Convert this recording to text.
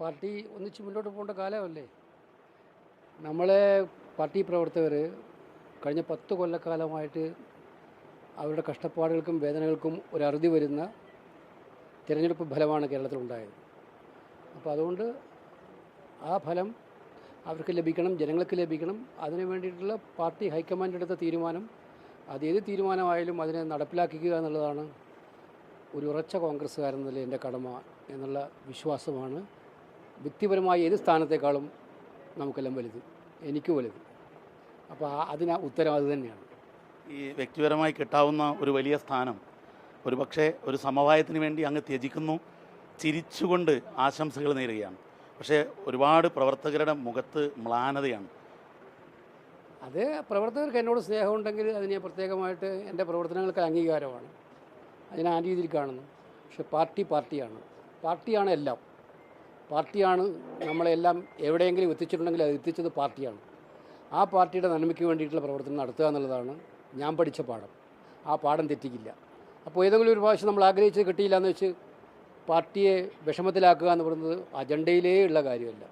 Party ഒന്നിച്ച് മുന്നോട്ട് പോകേണ്ട കാലമല്ലേ. നമ്മളെ പാർട്ടി പ്രവർത്തകർ കഴിഞ്ഞ 10 കൊല്ലക്കാലമായിട്ട് അവരുടെ കഷ്ടപ്പാടുകൾക്കും വേദനകൾക്കും ഒരറുതി വരുന്ന തിരഞ്ഞെടുപ്പ് ഫലമാണ് കേരളത്തിലുണ്ടായത്. അപ്പോൾ അതുകൊണ്ട് ആ ഫലം അവർക്ക് ലഭിക്കണം, ജനങ്ങൾക്ക് ലഭിക്കണം. അതിനു വേണ്ടിയിട്ടുള്ള പാർട്ടി ഹൈക്കമാൻഡ് എടുത്ത തീരുമാനം, അതേത് തീരുമാനമായാലും അതിനെ നടപ്പിലാക്കുക എന്നുള്ളതാണ് ഒരു ഉറച്ച കോൺഗ്രസ്സുകാരൻ എന്നതിൽ എൻ്റെ കടമ എന്നുള്ള വിശ്വാസമാണ് വ്യക്തിപരമായ ഏത് സ്ഥാനത്തേക്കാളും നമുക്കെല്ലാം വലുത്, എനിക്ക് വലുത്. അപ്പോൾ അതിന് ഉത്തരം അത് തന്നെയാണ്. ഈ വ്യക്തിപരമായി കിട്ടാവുന്ന ഒരു വലിയ സ്ഥാനം ഒരുപക്ഷെ ഒരു സമവായത്തിന് വേണ്ടി അങ്ങ് ത്യജിക്കുന്നു, ചിരിച്ചുകൊണ്ട് ആശംസകൾ നേരുകയാണ്. പക്ഷേ ഒരുപാട് പ്രവർത്തകരുടെ മുഖത്ത് മ്ലാനതയാണ്. അത് പ്രവർത്തകർക്ക് എന്നോട് സ്നേഹമുണ്ടെങ്കിൽ അതിനെ പ്രത്യേകമായിട്ട് എൻ്റെ പ്രവർത്തനങ്ങൾക്ക് അംഗീകാരമാണ്, അതിനെ ആ രീതിയിൽ കാണുന്നു. പക്ഷെ പാർട്ടിയാണ് എല്ലാം. പാർട്ടിയാണ് നമ്മളെല്ലാം എവിടെയെങ്കിലും എത്തിച്ചിട്ടുണ്ടെങ്കിൽ അത് എത്തിച്ചത് പാർട്ടിയാണ്. ആ പാർട്ടിയുടെ നന്മയ്ക്ക് വേണ്ടിയിട്ടുള്ള പ്രവർത്തനം നടത്തുക എന്നുള്ളതാണ് ഞാൻ പഠിച്ച പാഠം. ആ പാഠം തെറ്റിക്കില്ല. അപ്പോൾ ഏതെങ്കിലും ഒരു പ്രാവശ്യം നമ്മൾ ആഗ്രഹിച്ചത് കിട്ടിയില്ല എന്ന് വെച്ച് പാർട്ടിയെ വിഷമത്തിലാക്കുക എന്ന് പറയുന്നത് അജണ്ടയിലേ ഉള്ള കാര്യമല്ല.